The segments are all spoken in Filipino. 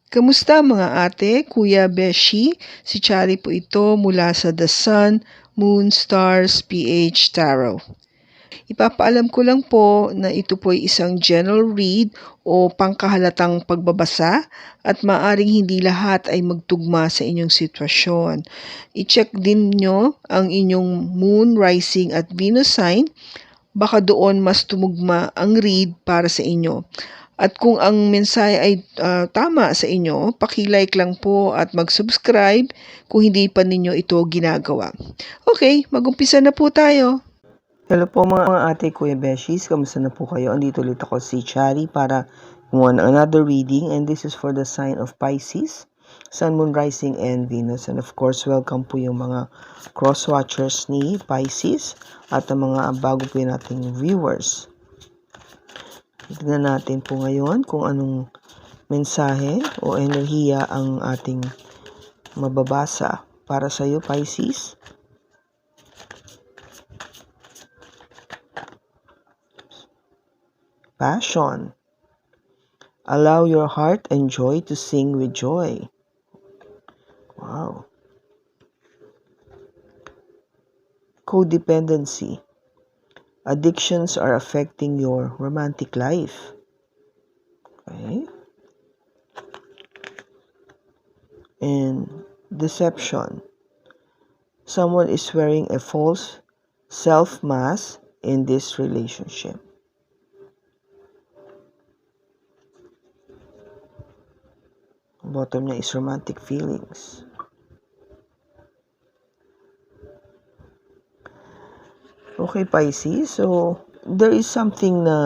Kamusta mga ate, kuya, beshi? Si Chari po ito mula sa The Sun, Moon, Stars, PH Tarot. Ipapaalam ko lang po na ito po ay isang general read o pangkahalatang pagbabasa at maaring hindi lahat ay magtugma sa inyong sitwasyon. I-check din nyo ang inyong Moon, Rising at Venus sign. Baka doon mas tumugma ang read para sa inyo. At kung ang mensahe ay tama sa inyo, paki-like lang po at mag-subscribe kung hindi pa ninyo ito ginagawa. Okay, mag-umpisa na po tayo. Hello po mga ate, kuya, beshies. Kamusta na po kayo? Andito ulit ako si Chari para gumawa ng another reading, and this is for the sign of Pisces, Sun, Moon, Rising, and Venus. And of course, welcome po yung mga cross-watchers ni Pisces at ang mga bago po nating viewers. Tignan natin po ngayon kung anong mensahe o enerhiya ang ating mababasa para sa iyo, Pisces. Passion. Allow your heart and joy to sing with joy. Wow. Codependency. Addictions are affecting your romantic life. Okay. And deception. Someone is wearing a false self-mask in this relationship. Bottom niya is romantic feelings. Okay, Pisces. So, there is something na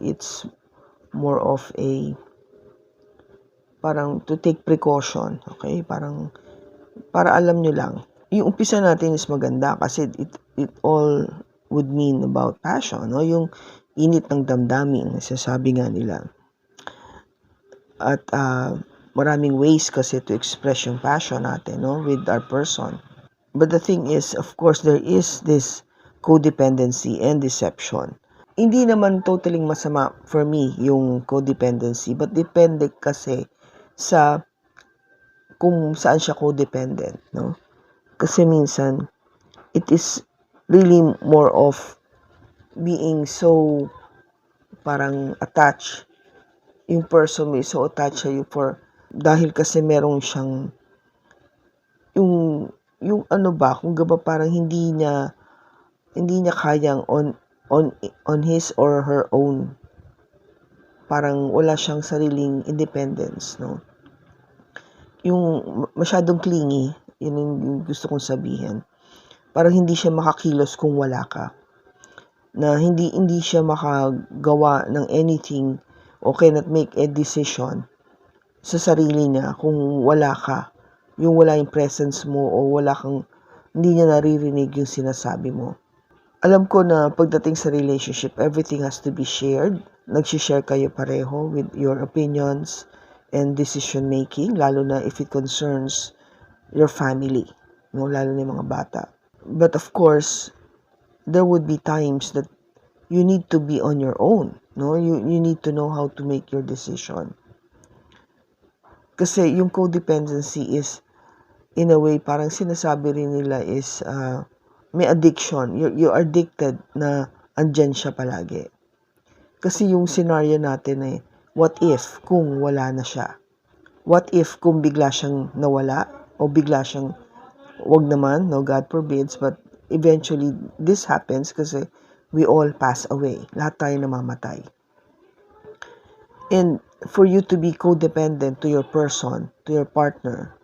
it's more of a parang to take precaution. Okay? Parang para alam nyo lang. Yung umpisa natin is maganda kasi it all would mean about passion. No? Yung init ng damdamin, nasasabi nga nila. At maraming ways kasi to express yung passion natin, no, with our person. But the thing is, of course, there is this codependency and deception. Hindi naman totally masama for me yung codependency, but depende kasi sa kung saan siya codependent, no? Kasi minsan, it is really more of being so parang attached. Yung person may so attached sa'yo dahil kasi merong siyang yung ano ba, kung gaba parang hindi niya kayang on his or her own, parang wala siyang sariling independence, no? Yung masyadong clingy, yun yung gusto kong sabihin. Parang hindi siya makakilos kung wala ka. Na hindi siya makagawa ng anything o cannot make a decision sa sarili niya kung wala ka. Yung wala yung presence mo o hindi niya naririnig yung sinasabi mo. Alam ko na pagdating sa relationship, everything has to be shared. Nag-share kayo pareho with your opinions and decision making, lalo na if it concerns your family, no? Lalo na yung mga bata. But of course, there would be times that you need to be on your own, no? You need to know how to make your decision. Kasi yung codependency is, in a way, parang sinasabi rin nila is, may addiction. You're addicted na andyan siya palagi. Kasi yung scenario natin ay, what if kung wala na siya? What if kung bigla siyang nawala? O bigla siyang, wag naman, no, God forbids, but eventually, this happens kasi we all pass away. Lahat tayo namamatay. And for you to be codependent to your person, to your partner,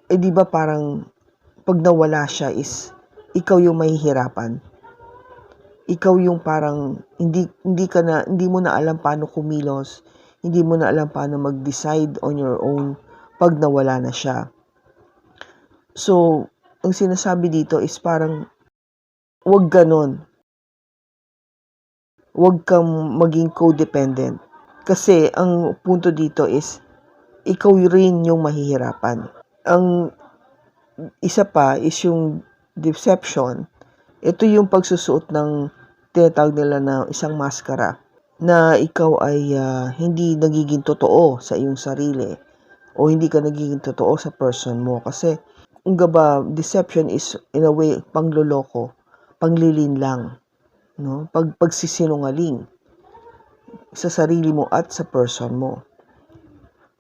di ba parang pag nawala siya is ikaw yung mahihirapan. Ikaw yung parang hindi mo na alam paano kumilos, hindi mo na alam paano mag-decide on your own pag nawala na siya. So, ang sinasabi dito is parang wag ganon. Wag kang maging codependent. Kasi ang punto dito is ikaw rin yung mahihirapan. Ang isa pa is yung deception. Ito yung pagsusuot ng tinatawag nila na isang maskara. na ikaw ay hindi nagiging totoo sa iyong sarili o hindi ka nagiging totoo sa person mo. Kasi kung ba, deception is in a way pangloloko, panglilin lang, no? Pagsisinungaling sa sarili mo at sa person mo.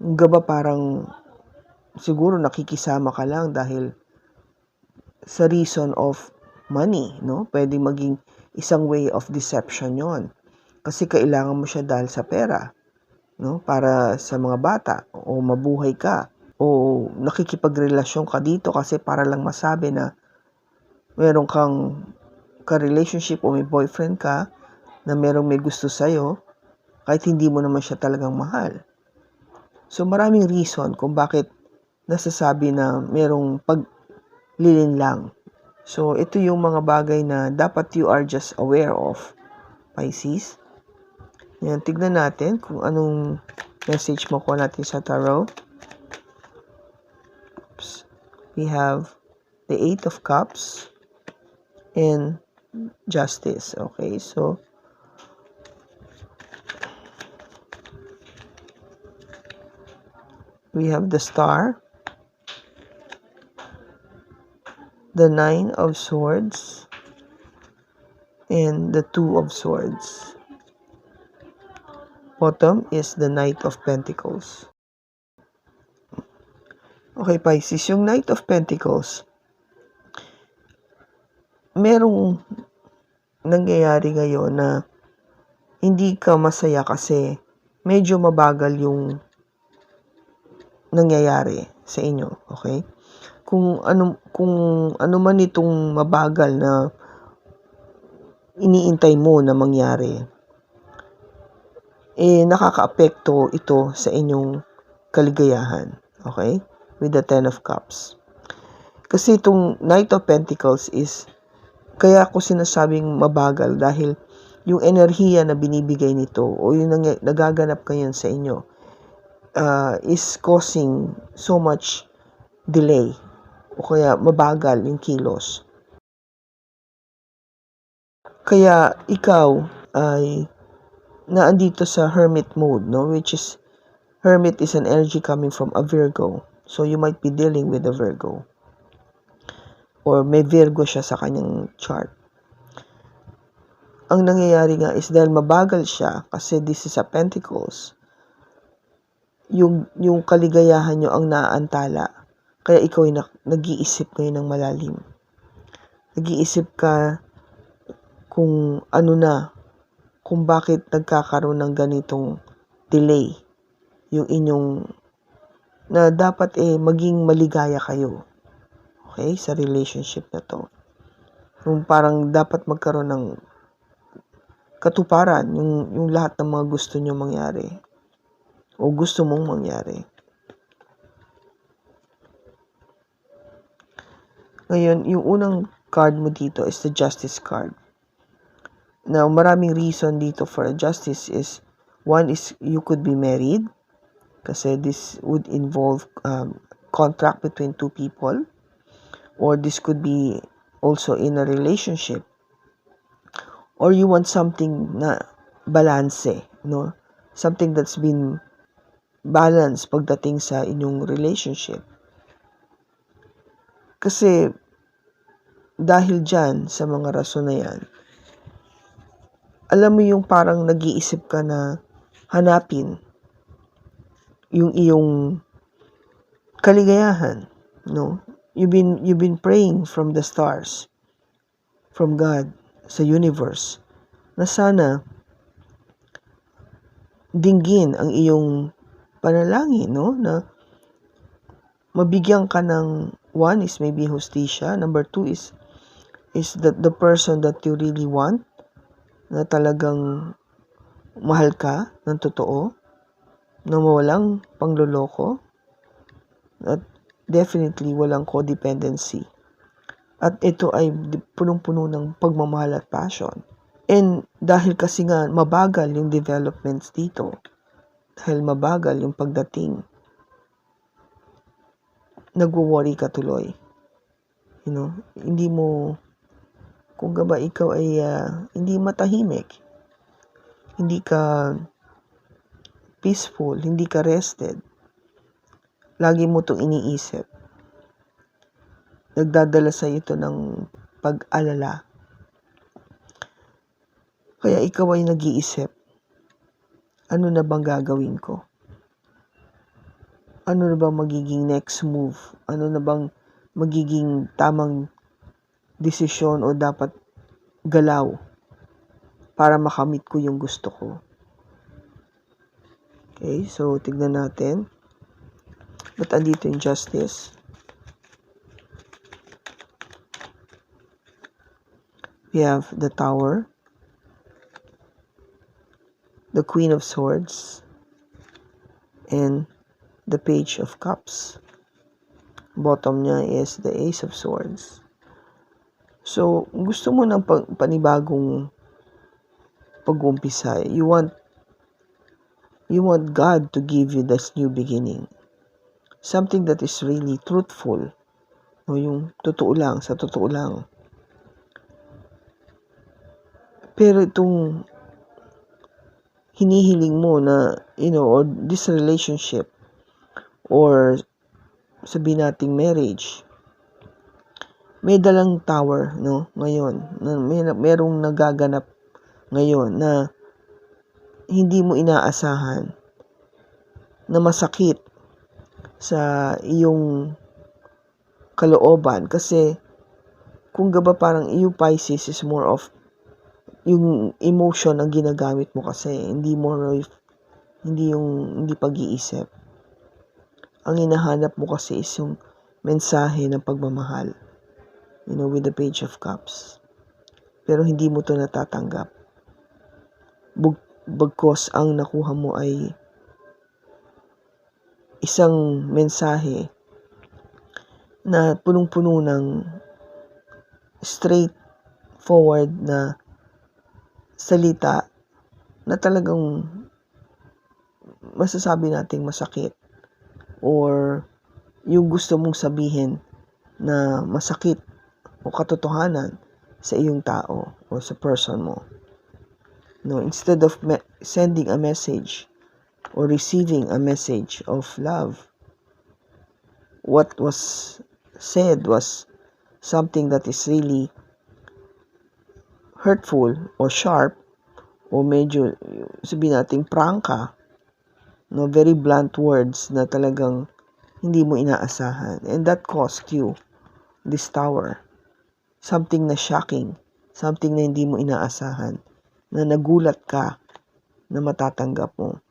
Kung ba parang siguro nakikisama ka lang dahil sa reason of money, no? Pwede maging isang way of deception yon. Kasi kailangan mo siya dahil sa pera, no? Para sa mga bata o mabuhay ka o nakikipagrelasyon ka dito kasi para lang masabi na meron kang ka-relationship o may boyfriend ka na merong may gusto sa'yo kahit hindi mo naman siya talagang mahal. So maraming reason kung bakit nasasabi na merong paglilin lang. So ito yung mga bagay na dapat you are just aware of, Pisces. Yan, tignan natin kung anong message mo ko natin sa tarot. Oops. We have the 8 of Cups and Justice. Okay, so we have the Star, the 9 of Swords, and the 2 of Swords. Bottom is the Knight of Pentacles. Okay, Pisces, yung Knight of Pentacles, merong nangyayari ngayon na hindi ka masaya kasi medyo mabagal yung nangyayari sa inyo, okay? Kung ano man itong mabagal na iniintay mo na mangyari, nakakaapekto ito sa inyong kaligayahan, okay? With the 10 of Cups. Kasi itong Knight of Pentacles is, kaya ako sinasabing mabagal dahil yung enerhiya na binibigay nito o yung nagaganap ngayon sa inyo is causing so much delay o kaya mabagal yung kilos. Kaya ikaw ay naandito sa hermit mode, no? Which is, hermit is an energy coming from a Virgo. So you might be dealing with a Virgo. Or may Virgo siya sa kanyang chart. Ang nangyayari nga is dahil mabagal siya, kasi this is a Pentacles, yung kaligayahan nyo ang naaantala. Kaya ikaw ay nag-iisip ngayon ng malalim. Nag-iisip ka kung ano na, kung bakit nagkakaroon ng ganitong delay yung inyong, na dapat maging maligaya kayo, okay, sa relationship na to. Yung parang dapat magkaroon ng katuparan yung lahat ng mga gusto nyo mangyari o gusto mong mangyari. Ngayon, yung unang card mo dito is the Justice card. Now, maraming reason dito for a justice is, one is you could be married, kasi this would involve contract between two people, or this could be also in a relationship, or you want something na balance, no? Something that's been balanced pagdating sa inyong relationship. Kasi dahil dyan sa mga rason na yan, alam mo yung parang nag-iisip ka na hanapin yung iyong kaligayahan, no? You've been praying from the stars, from God, sa universe, na sana dinggin ang iyong panalangin, no? Na mabigyan ka ng, one is maybe hustisya, number 2 is the person that you really want, na talagang mahal ka ng totoo, na walang pangloloko, at definitely walang codependency. At ito ay punong-puno ng pagmamahal at passion. And dahil kasi nga mabagal yung developments dito, dahil mabagal yung pagdating, nagwo-worry ka tuloy. You know, hindi mo, kung ba ikaw ay hindi matahimik. hindi ka peaceful, hindi ka rested. Lagi mo itong iniisip. Nagdadala sa ito ng pag-alala. Kaya ikaw ay nag-iisip, ano na bang gagawin ko? Ano na bang magiging next move? Ano na bang magiging tamang desisyon o dapat galaw para makamit ko yung gusto ko? Okay, so tignan natin. Ba't andito yung justice? We have the Tower, the Queen of Swords, and the Page of Cups. Bottom niya is the Ace of Swords. So, gusto mo ng panibagong pag-umpisa. You want God to give you this new beginning. Something that is really truthful. No, yung totoo lang, sa totoo lang. Pero itong hinihiling mo na, or this relationship, or sabihin nating marriage, may dalang tower, no, ngayon, na merong nagaganap ngayon na hindi mo inaasahan, na masakit sa iyong kalooban. Kasi, kung gaba parang yung Pisces is more of yung emotion ang ginagamit mo kasi hindi pag-iisip. Ang hinahanap mo kasi is yung mensahe ng pagmamahal. With the Page of Cups. Pero hindi mo to natatanggap. Bagkos ang nakuha mo ay isang mensahe na punong-puno ng straightforward na salita na talagang masasabi nating masakit, or yung gusto mong sabihin na masakit o katotohanan sa iyong tao o sa person mo. No, instead of sending a message or receiving a message of love, what was said was something that is really hurtful or sharp o medyo sabihin natin prangka, no, very blunt words na talagang hindi mo inaasahan, and that cost you this tower. Something na shocking, something na hindi mo inaasahan, na nagulat ka na matatanggap mo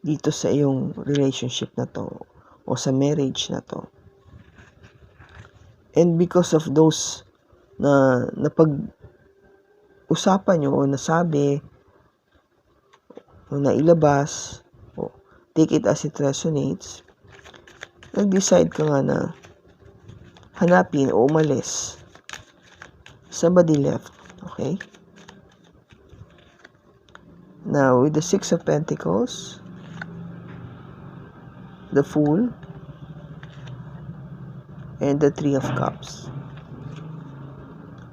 dito sa iyong relationship na to o sa marriage na to. And because of those na napag-usapan nyo o nasabi o nailabas, o take it as it resonates, nag-decide ka nga na hanapin o umalis. Somebody left. Okay? Now, with the Six of Pentacles, the Fool, and the Three of Cups.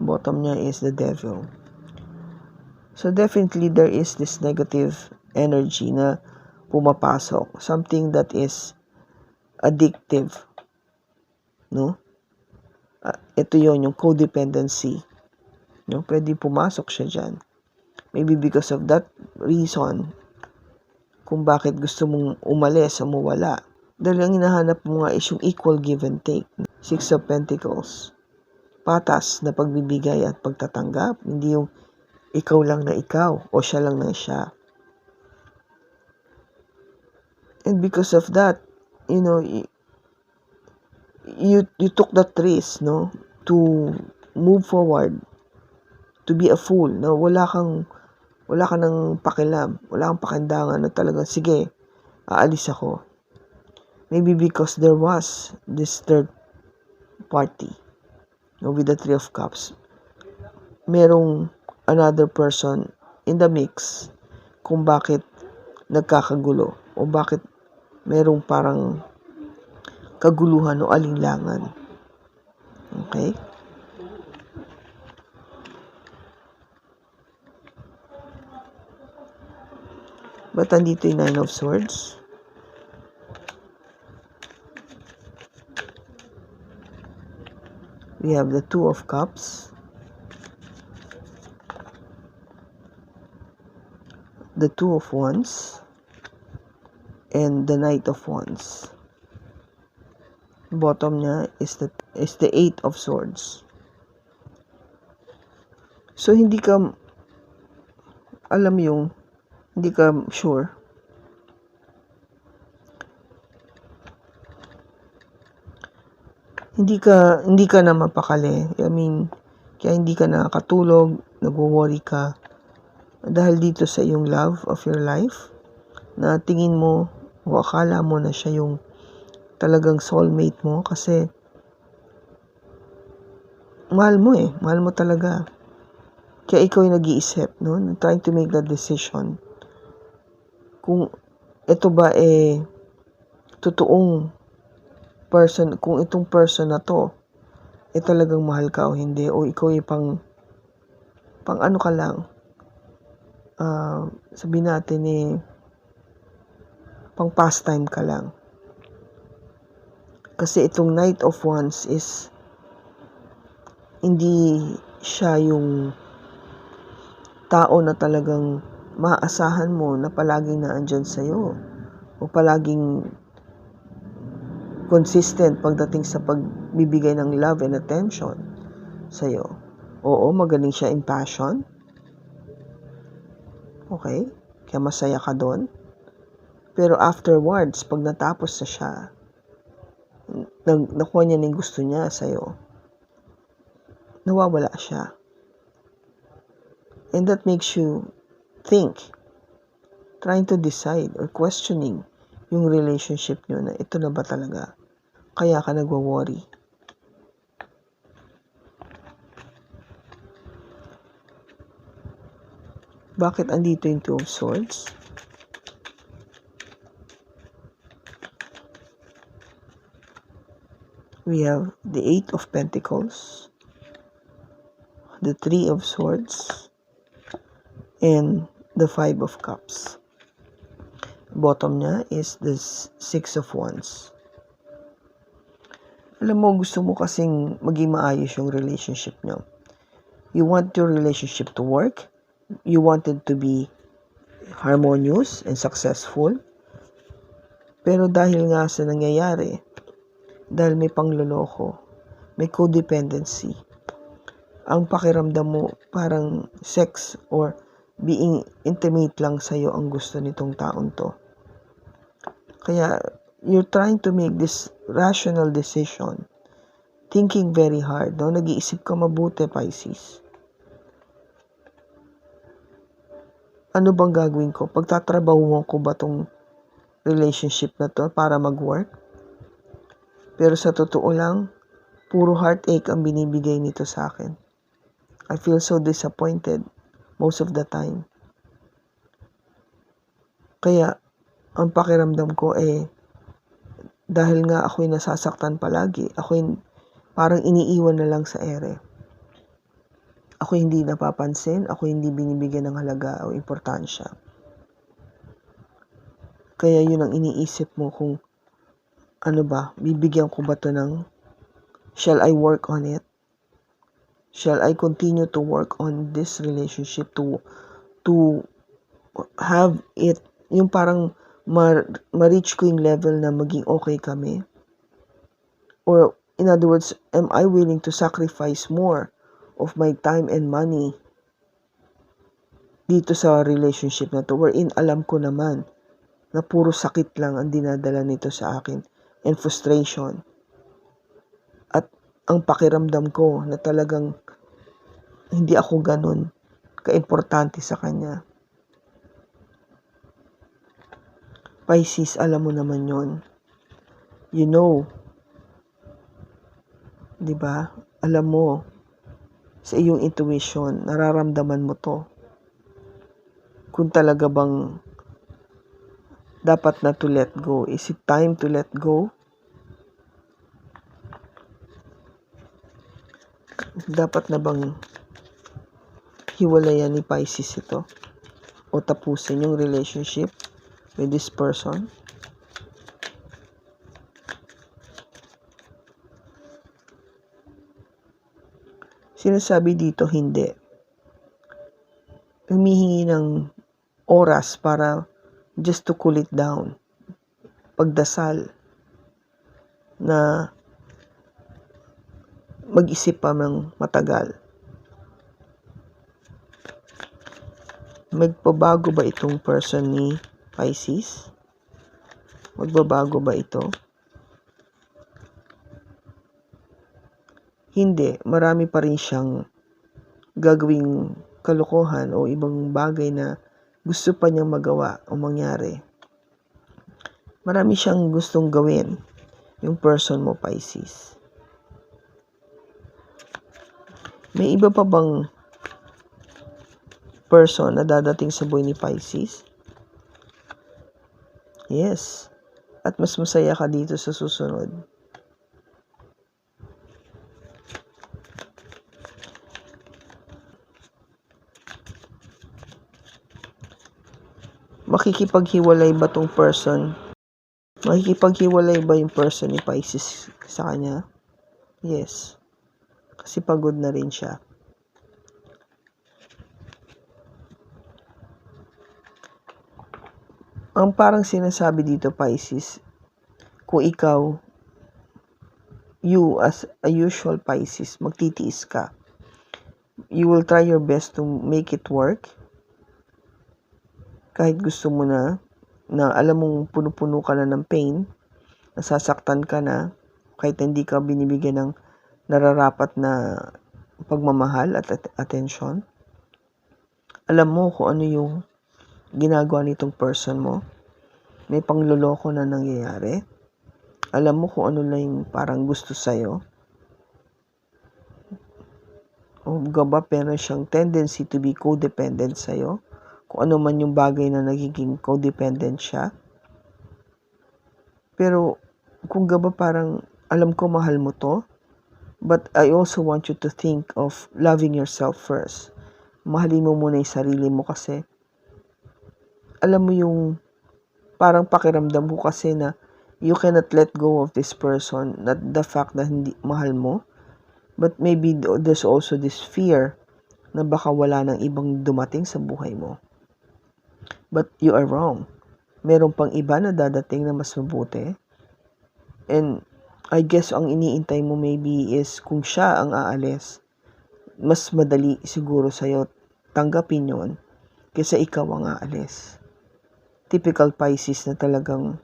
Bottom niya is the Devil. So, definitely, there is this negative energy na pumapasok. Something that is addictive. No? Ito yon yung codependency. No? Pwede pumasok siya dyan. Maybe because of that reason, kung bakit gusto mong umalis o mawala. Dahil ang hinahanap mo nga is yung equal give and take. Six of Pentacles. Patas na pagbibigay at pagtatanggap. Hindi yung ikaw lang na ikaw o siya lang na siya. And because of that, you took that risk, no, to move forward, to be a fool. No, wala ka ng pakialam, wala kang pakindangan na talagang, sige, aalis ako. Maybe because there was this third party, with the Three of Cups. Merong another person in the mix kung bakit nagkakagulo o bakit merong parang kaguluhan o alinlangan. Okay? Ba't andito yung Nine of Swords? We have the Two of Cups, the Two of Wands, and the Knight of Wands. Bottom niya is the Eight of Swords. So, hindi ka, alam yung, hindi ka sure. Hindi ka na mapakali. I mean, kaya hindi ka nakakatulog, nagwo-worry ka. Dahil dito sa yung love of your life, na tingin mo, o akala mo na siya yung talagang soulmate mo kasi mahal mo talaga. Kaya ikaw yung nag-iisip, no? Trying to make that decision. Kung ito ba totoong person, kung itong person na to talagang mahal ka o hindi, o ikaw ay pang ano ka lang, sabihin natin pang pastime ka lang. Kasi itong Knight of Wands is hindi siya yung tao na talagang maaasahan mo na palaging naandyan sa'yo o palaging consistent pagdating sa pagbibigay ng love and attention sa'yo. Oo, magaling siya in passion. Okay? Kaya masaya ka doon. Pero afterwards, pag natapos na siya, nakuha niya na yung gusto niya sa'yo, nawawala siya. And that makes you think, trying to decide or questioning yung relationship nyo na ito na ba talaga? Kaya ka nagwa-worry. Bakit andito yung Two of Swords? We have the Eight of Pentacles, the Three of Swords, and the Five of Cups. Bottom niya is the Six of Wands. Alam mo, gusto mo kasing maging maayos yung relationship nyo. You want your relationship to work. You want it to be harmonious and successful. Pero dahil nga sa nangyayari, dahil may pangloloko, may codependency, ang pakiramdam mo parang sex or being intimate lang sa'yo ang gusto nitong taon to. Kaya, you're trying to make this rational decision, thinking very hard, no? Nag-iisip ka mabuti, Pisces. Ano bang gagawin ko? Pagtatrabahuan ko ba tong relationship na to para mag-work? Pero sa totoo lang, puro heartache ang binibigay nito sa akin. I feel so disappointed most of the time. Kaya, ang pakiramdam ko dahil nga ako'y nasasaktan palagi, ako'y parang iniiwan na lang sa ere. Ako hindi napapansin, ako hindi binibigyan ng halaga o importansya. Kaya yun ang iniisip mo kung ano ba, bibigyan ko ba to ng, shall I work on it? Shall I continue to work on this relationship to have it, yung parang ma-reach ko yung level na maging okay kami? Or in other words, am I willing to sacrifice more of my time and money dito sa relationship na to, wherein alam ko naman na puro sakit lang ang dinadala nito sa akin and frustration. At ang pakiramdam ko na talagang hindi ako ganun kaimportante sa kanya. Pisces, alam mo naman yon. You know. Diba? Alam mo, sa iyong intuition, nararamdaman mo to. Kung talaga bang dapat na to let go. Is it time to let go? Dapat na bang hiwalayan ni Pisces ito? O tapusin yung relationship? with this person? Sinasabi dito hindi. Humihingi ng oras para just to cool it down. Pagdasal na mag-isip pa ng matagal. Magbabago ba itong person ni Pisces? Magbabago ba ito? Hindi. Marami pa rin siyang gagawing kalokohan o ibang bagay na gusto pa niyang magawa o mangyari. Marami siyang gustong gawin, yung person mo, Pisces. May iba pa bang person na dadating sa buhay ni Pisces? Yes. At mas masaya ka dito sa susunod. Makikipaghiwalay ba tong person? Makikipaghiwalay ba yung person ni Pisces sa kanya? Yes. Kasi pagod na rin siya. Ang parang sinasabi dito, Pisces, kung ikaw, you as a usual Pisces, magtitiis ka. You will try your best to make it work. Kahit gusto mo na alam mong puno-puno ka na ng pain, nasasaktan ka na, kahit hindi ka binibigyan ng nararapat na pagmamahal at attention. Alam mo kung ano yung ginagawa nitong person mo. May pangloloko na nangyayari. Alam mo kung ano na yung parang gusto sa'yo. O ba meron siyang tendency to be codependent sa'yo. Kung ano man yung bagay na nagiging codependent siya. Pero kung ba parang alam ko mahal mo to, but I also want you to think of loving yourself first. Mahalin mo muna yung sarili mo kasi alam mo yung parang pakiramdam ko kasi na you cannot let go of this person, not the fact na hindi mahal mo, but maybe there's also this fear na baka wala nang ibang dumating sa buhay mo. But you are wrong. Meron pang iba na dadating na mas mabuti. And I guess ang iniintay mo maybe is kung siya ang aalis, mas madali siguro sa'yo tanggapin yon kaysa ikaw ang aalis. Typical Pisces na talagang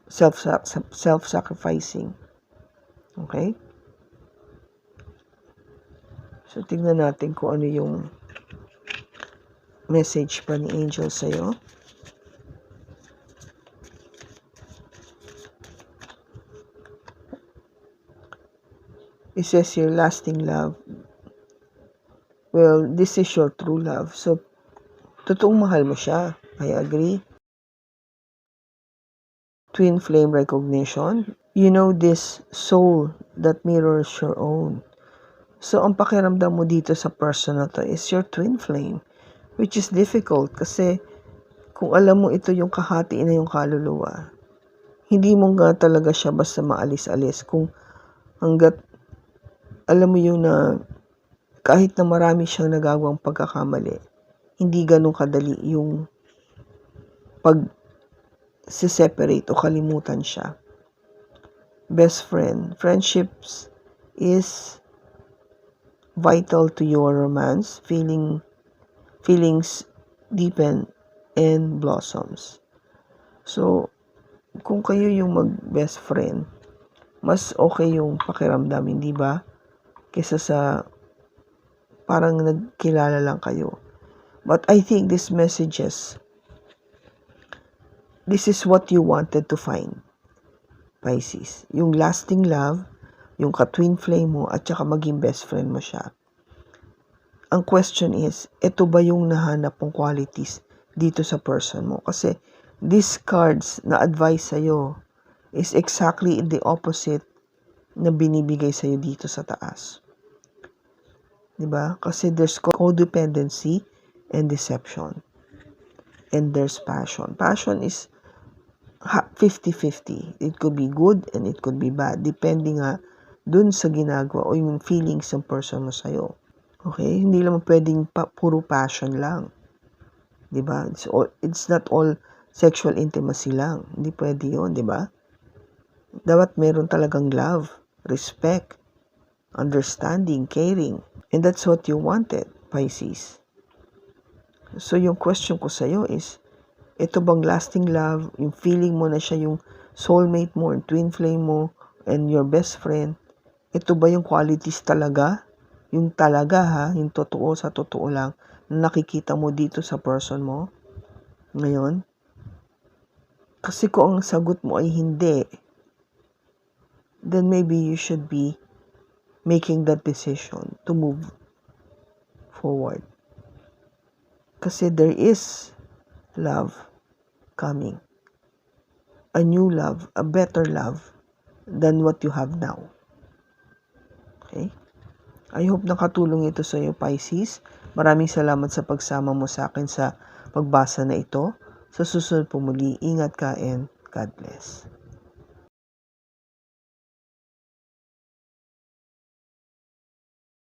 self-sacrificing. Okay? So, tingnan natin kung ano yung message pa ni Angel sa'yo. It says here, lasting love. Well, this is your true love. So, totoong mahal mo siya. I agree. Twin flame recognition. You know this soul that mirrors your own. So, ang pakiramdam mo dito sa person na to is your twin flame. Which is difficult kasi kung alam mo ito yung kahati na yung kaluluwa, hindi mo nga talaga siya basta maalis-alis. Kung hanggat alam mo yung na kahit na marami siyang nagagawang pagkakamali, hindi ganun kadali yung pag-separate o kalimutan siya. Best friend. Friendships is vital to your romance. Feelings deepen and blossoms. So, kung kayo yung mag-best friend, mas okay yung pakiramdam, hindi ba? Kesa sa parang nagkilala lang kayo. But I think these messages, this is what you wanted to find, Pisces. Yung lasting love, yung ka-twin flame mo, at saka maging best friend mo siya. Ang question is, ito ba yung nahanap mong qualities dito sa person mo? Kasi these cards na advice sa'yo is exactly the opposite na binibigay sa'yo dito sa taas. Diba? Kasi there's codependency and deception. and there's passion. Passion is 50-50. It could be good and it could be bad. Depende nga dun sa ginagawa o yung feelings ng person mo sa'yo. Okay? Hindi naman pwedeng puro passion lang. Diba? It's not all sexual intimacy lang. Hindi pwede yun, diba? Dapat meron talagang love, respect, understanding, caring. And that's what you wanted, Pisces. So yung question ko sa'yo is, ito bang lasting love, yung feeling mo na siya yung soulmate mo, yung twin flame mo, and your best friend, ito ba yung qualities talaga? Yung talaga ha, yung totoo sa totoo lang, na nakikita mo dito sa person mo ngayon? Kasi kung ang sagot mo ay hindi, then maybe you should be making that decision to move forward. Kasi there is love coming. A new love, a better love than what you have now. Okay? I hope nakatulong ito sa iyo, Pisces. Maraming salamat sa pagsama mo sa akin sa pagbasa na ito. Sa susunod po muli, ingat ka and God bless.